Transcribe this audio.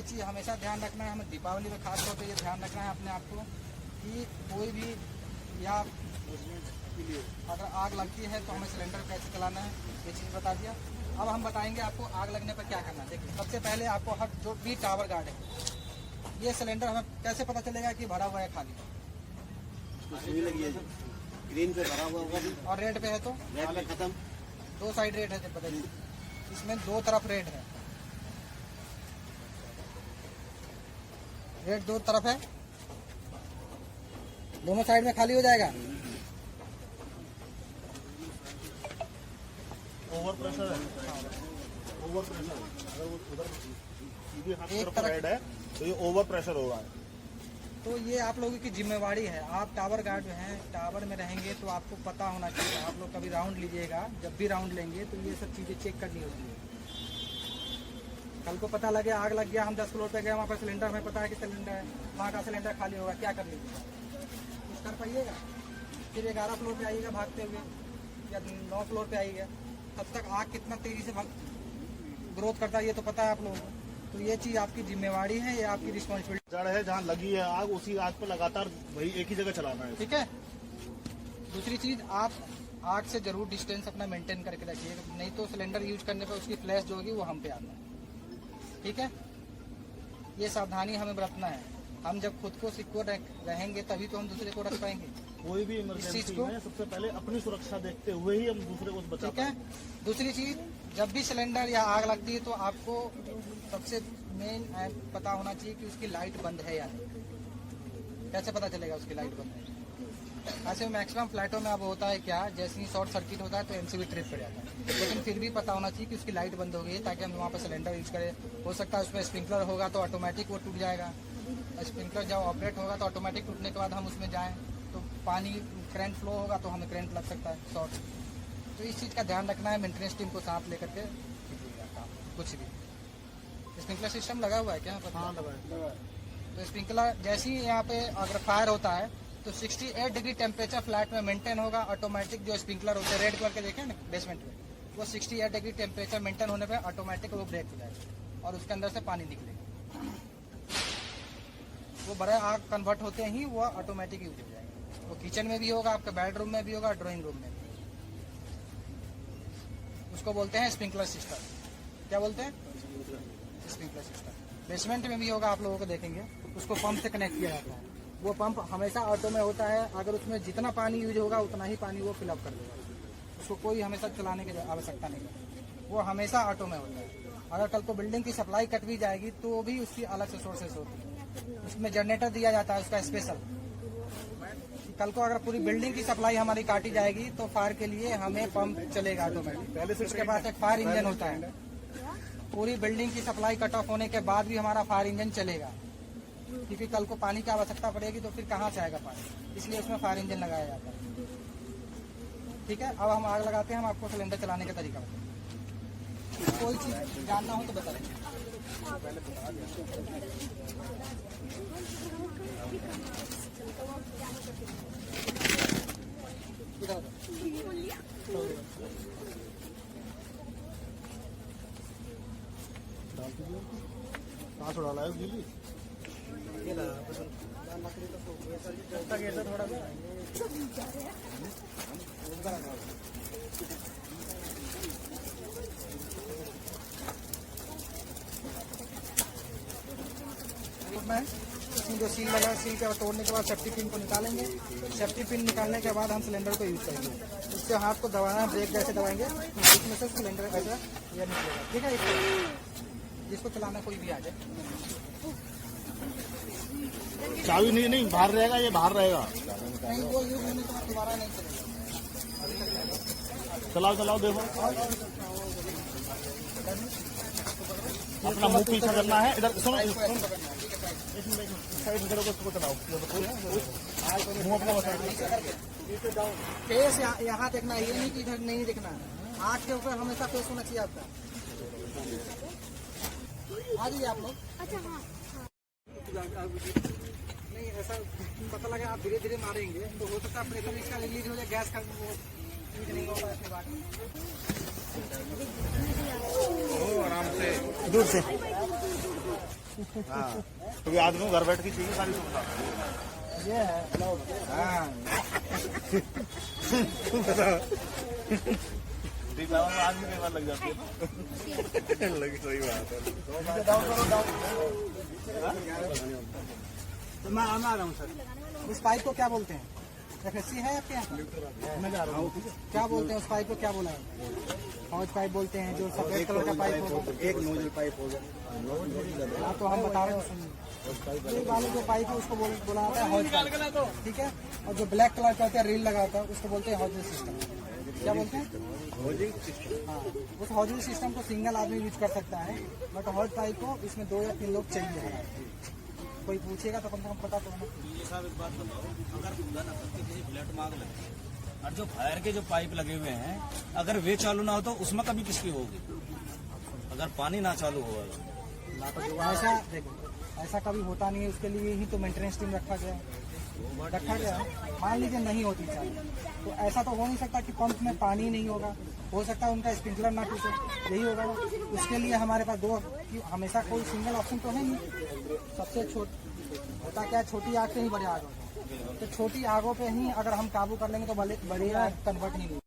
चीज़ हमेशा ध्यान रखना है, हमें दीपावली में खास तौर पे ये ध्यान रखना है अपने आप को कि कोई भी या अगर आग लगती है तो हमें सिलेंडर कैसे चलाना है, ये चीज़ बता दिया। अब हम बताएंगे आपको आग लगने पर क्या करना है। देखिए, सबसे पहले आपको हर जो भी टावर गार्ड है, ये सिलेंडर हमें कैसे पता चलेगा कि भरा हुआ है खाली? सुई लगी है, ग्रीन पे भरा हुआ होगा और रेड पे है तो रेड पे खत्म। दो साइड रेड है, बताइए। इसमें दो तरफ रेड है, रेड दो तरफ है, दोनों साइड में खाली हो जाएगा। ओवर प्रेशर है, ओवर प्रेशर अगर वो उधर सीधे हाथ एक तरफ तरफ रेड है तो ये ओवर प्रेशर होगा। तो ये आप लोगों की जिम्मेवारी है, आप टावर गार्ड जो हैं टावर में रहेंगे तो आपको पता होना चाहिए। आप लोग कभी राउंड लीजिएगा, जब भी राउंड लेंगे तो ये सब चीज़ें चेक करनी होती है। कल को पता लगे आग लग गया, हम 10 फ्लोर पे गए, वहाँ पर सिलेंडर हमें पता है कि सिलेंडर है, वहाँ का सिलेंडर खाली होगा, क्या कर लीजिएगा? कुछ कर पाइएगा? फिर 11 फ्लोर पे आइएगा भागते हुए या 9 फ्लोर पे आइएगा, तब तक आग कितना तेज़ी से ग्रोथ करता है ये तो पता है आप लोगों को। तो ये चीज़ आपकी जिम्मेवारी है, ये आपकी रिस्पॉन्सिबिलिटी जड़ है, जहाँ लगी है आग उसी आग पे लगातार वही एक ही जगह चलाना है। ठीक है। दूसरी चीज़, आप आग से जरूर डिस्टेंस अपना मेंटेन करके रखिएगा, नहीं तो सिलेंडर यूज करने पर उसकी फ्लैश जो होगी वो हम पे आना है। ठीक है, ये सावधानी हमें बरतना है। हम जब खुद को सिक्योर रहेंगे तभी तो हम दूसरे को रख पाएंगे। कोई भी इमरजेंसी में सबसे पहले अपनी सुरक्षा देखते हुए ही हम दूसरे को बचा ठीक है। दूसरी चीज़, जब भी सिलेंडर या आग लगती है तो आपको सबसे मेन पता होना चाहिए कि उसकी लाइट बंद है या नहीं। कैसे पता चलेगा उसकी लाइट बंद है? ऐसे मैक्सिमम फ्लैटों में अब होता है क्या, जैसे ही शॉर्ट सर्किट होता है तो एमसीबी ट्रिप पड़ जाता है, लेकिन फिर भी पता होना चाहिए कि उसकी लाइट बंद हो गई है ताकि हम वहाँ पर सिलेंडर यूज करें। हो सकता है उसमें स्प्रिंकलर होगा तो ऑटोमेटिक वो टूट जाएगा, स्प्रिंकलर जब ऑपरेट होगा तो ऑटोमेटिक टूटने के बाद हम उसमें जाएँ तो पानी करंट फ्लो होगा तो हमें करंट लग सकता है शॉर्ट। तो इस चीज़ का ध्यान रखना है, मेंटेनेंस टीम को साथ लेकर के कुछ भी। स्प्रिंकलर सिस्टम लगा हुआ है क्या? हाँ लगा है। तो स्प्रिंकलर जैसे ही यहाँ पे अगर फायर होता है तो 68 डिग्री टेम्परेचर फ्लैट में मेंटेन होगा। ऑटोमेटिक जो स्प्रिंकलर होते हैं रेड कलर के देखें ना बेसमेंट में, वो 68 डिग्री टेम्परेचर मेंटेन होने पे ऑटोमेटिक वो ब्रेक हो जाएगा और उसके अंदर से पानी निकलेगा। वो बड़े आग कन्वर्ट होते ही वो ऑटोमेटिक यूज हो जाएगा। वो किचन में भी होगा, आपके बेडरूम में भी होगा, ड्राइंग रूम में भी। उसको बोलते हैं स्प्रिंकलर सिस्टम। क्या बोलते हैं? Sprinkler system. बेसमेंट में भी होगा, आप लोगों को देखेंगे, उसको पंप से कनेक्ट किया जाता है। वो पंप हमेशा ऑटो में होता है, अगर उसमें जितना पानी यूज होगा उतना ही पानी वो फिलअप कर देगा। उसको कोई हमेशा चलाने की आवश्यकता नहीं है, वो हमेशा ऑटो में होता है। अगर कल को बिल्डिंग की सप्लाई कट भी जाएगी तो भी उसकी अलग से सोर्सेस होती है। उसमें जनरेटर दिया जाता है उसका स्पेशल। कल को अगर पूरी बिल्डिंग की सप्लाई हमारी काटी जाएगी तो फायर के लिए हमें पंप चलेगा ऑटोमेटिक। पहले से उसके पास एक फायर इंजन होता है, पूरी बिल्डिंग की सप्लाई कट ऑफ होने के बाद भी हमारा फायर इंजन चलेगा, क्योंकि कल को पानी की आवश्यकता पड़ेगी तो फिर कहाँ से आएगा पानी, इसलिए उसमें फायर इंजन लगाया जाता है। ठीक है, अब हम आग लगाते हैं, हम आपको सिलेंडर चलाने का तरीका बताएं। कोई चीज़ जानना हो तो बता दें। कहाँ से डाला है बिजली? थोड़ा में जो सील लगा, सील के तोड़ने के बाद सेफ्टी पिन को निकालेंगे। सेफ्टी पिन निकालने के बाद हम सिलेंडर को यूज करेंगे। इससे हाथ को दबाना, ब्रेक जैसे दबाएंगे इसमें से सिलेंडर ऐसा यह निकलेगा। ठीक है, इसको जिसको चलाना कोई भी आ जाए। चाबी नहीं बाहर रहेगा, ये बाहर रहेगा। नहीं, वो यूज होने के बाद दोबारा नहीं चलेगा। चलाओ देखो, अपना मुंह पीछे करना है। इधर सुनो, साइड करो, उसको चलाओ, मुंह अपना बता। फेस यहाँ देखना, ये नहीं कि इधर नहीं देखना। आँख के ऊपर हमेशा फेस होना चाहिए आपका। आ जाइए आप लोग। अच्छा हाँ। नहीं, ऐसा पता लगा आप धीरे धीरे मारेंगे तो हो सकता है प्रेशर इसका रिलीज हो जाए, गैस का हीट नहीं होगा इसमें वाटर। आराम से दूर से हाँ क्योंकि आदमी को घर बैठ के चाहिए सारी सुविधा ये है हाँ आदमी कई बार लग जाती है लगी सही बात है तो मैं आ रहा हूँ सर। उस पाइप को क्या बोलते हैं? एफएससी है आपके यहाँ? मैं जा रहा हूँ। क्या बोलते हैं उस पाइप को, क्या बोला है? हॉज पाइप बोलते हैं, जो सफेद कलर का पाइप होगा। एक नोजल पाइप हो गया। हाँ तो हम बता रहे हैं सुनिए, ये वाले जो पाइप है उसको बोला जाता है हॉज पाइप, ठीक है। और जो ब्लैक कलर का होता है रील लगा होता है उसको बोलते हैं हॉजिंग सिस्टम। क्या बोलते हैं? हाँ, उस हॉजिंग सिस्टम को सिंगल आदमी यूज कर सकता है, बट हॉज पाइप को इसमें 2 या 3 लोग चाहिए है। कोई पूछेगा तो कम से कम पता तो होना। ये साहब एक बात बताओ, अगर खुदा ना करके किसी फ्लैट में आग लगे और जो फायर के जो पाइप लगे हुए हैं अगर वे चालू ना हो तो उसमें कभी किसकी होगी? अगर पानी ना चालू होगा ऐसा देखो, ऐसा कभी होता नहीं है, उसके लिए ही तो मेंटेनेंस टीम रखा गया है। मान लीजिए नहीं होती चालू, तो ऐसा तो हो नहीं सकता कि पंप में पानी नहीं होगा, हो सकता है उनका स्प्रिंकलर ना टूटे, यही होगा ना। उसके लिए हमारे पास 2 हमेशा कोई सिंगल ऑप्शन तो है नहीं। सबसे होता क्या, छोटी आग से ही बड़े आग होता है, तो छोटी आगों पे ही अगर हम काबू कर लेंगे तो बड़े आग कन्वर्ट नहीं होगी।